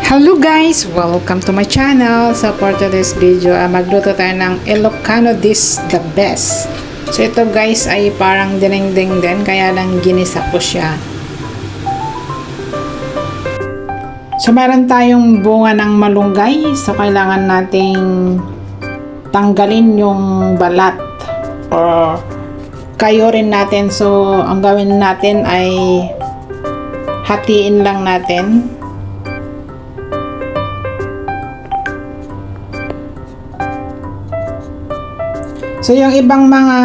Hello guys! Welcome to my channel. So for today's video, magluto tayo ng Ilocano This The Best. So ito guys ay parang dinengdeng din, kaya lang ginisa ko siya. So meron tayong bunga ng malunggay. So kailangan nating tanggalin yung balat or kayurin natin. So ang gawin natin ay hatiin lang natin. So yung ibang mga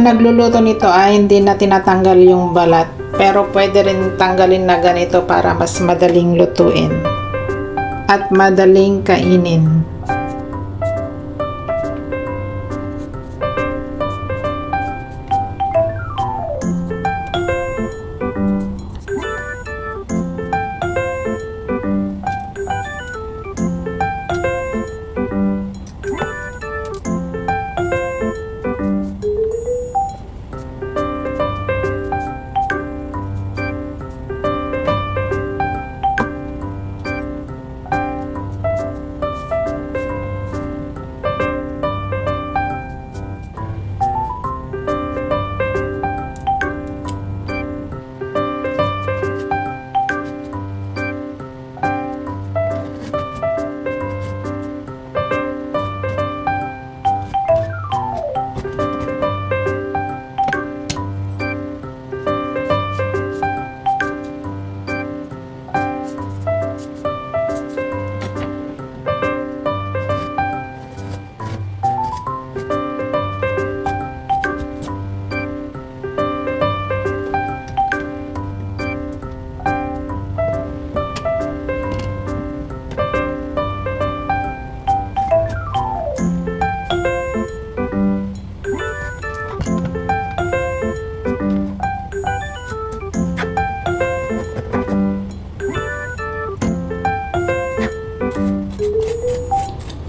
nagluluto nito ay hindi na tinatanggal yung balat, pero pwede rin tanggalin na ganito para mas madaling lutuin at madaling kainin.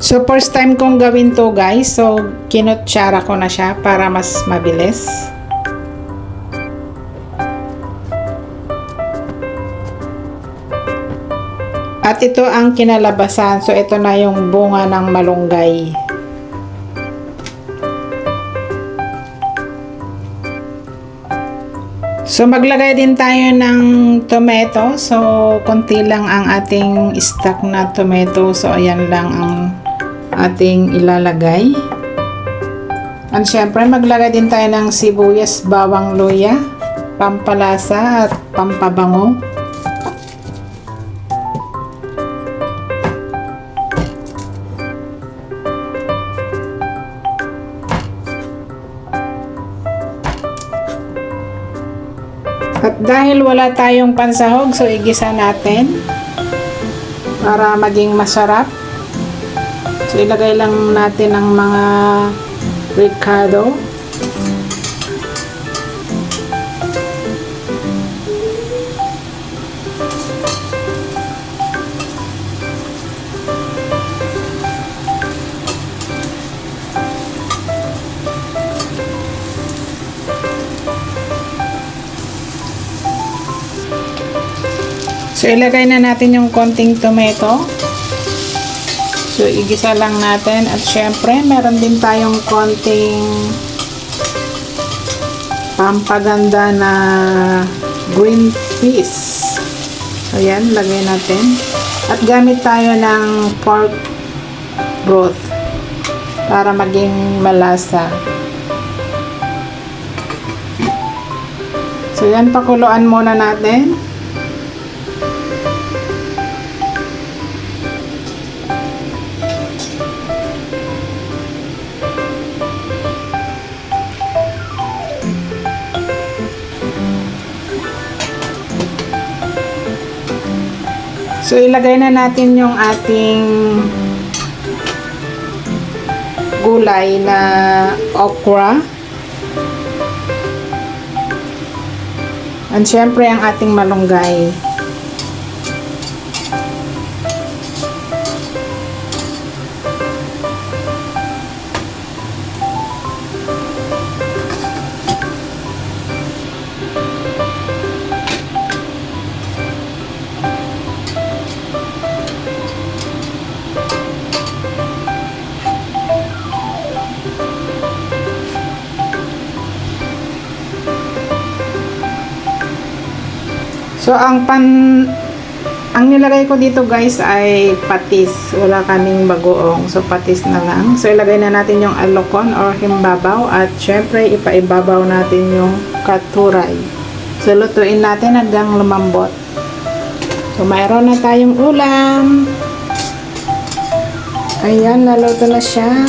So first time kong gawin to guys, so kinutsara ko na siya para mas mabilis. At ito ang kinalabasan, so ito na yung bunga ng malunggay. So maglagay din tayo ng tomato, so konti lang ang ating stock na tomato, so ayan lang ang ating ilalagay. At syempre maglagay din tayo ng sibuyas, bawang, luya, pampalasa at pampabango. At dahil wala tayong pansahog, so igisa natin para maging masarap. So ilagay lang natin ang mga ricado. So ilagay na natin yung konting tomato. So, igisa lang natin. At syempre, meron din tayong konting pampaganda na green peas. So, yan. Lagay natin. At gamit tayo ng pork broth para maging malasa. So, yan. Pakuluan muna natin. So, ilagay na natin yung ating gulay na okra. And syempre, ang ating malunggay. So, ang nilagay ko dito guys ay patis. Wala kaming bagoong. So, patis na lang. So, ilagay na natin yung alokon or himbabaw. At syempre, ipaibabaw natin yung katuray. So, lutuin natin hanggang lumambot. So, mayroon na tayong ulam. Ayan, naluto na siya.